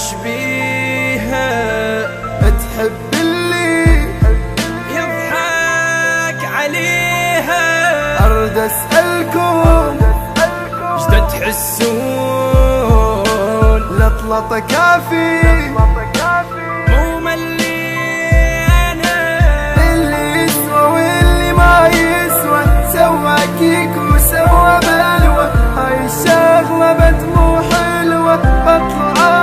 وش بيها تحب اللي يضحك عليها. أرد أسألكم شدا تحسون لطلطة كافي مو ملينا اللي يسوى واللي ما يسوى سوى كيك وسوى بلوى. هاي الشغلة بتمو حلوة بطلعات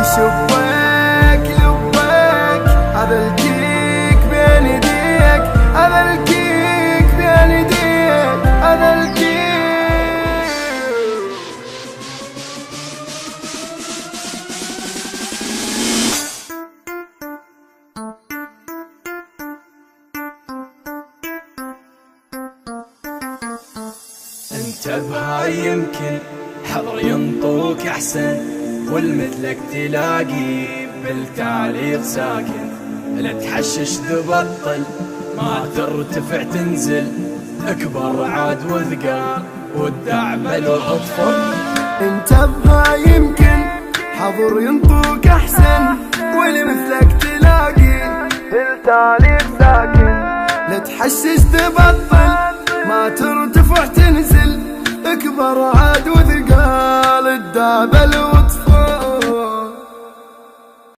يشوفك لبك. هذا الكيك بين يديك هذا الكيك بين يديك هذا الكيك. انت بهاي يمكن حضر ينطوك احسن والمثلك تلاقي بالتعليق ساكن. لا تحشش تبطل ما ترتفع تنزل اكبر عاد وثقل والدعبل واطفل. انت بها يمكن حضر ينطوك احسن والمثلك تلاقي بالتعليق ساكن. لا تحشش تبطل ما ترتفع تنزل اكبر عاد وثقال الدابل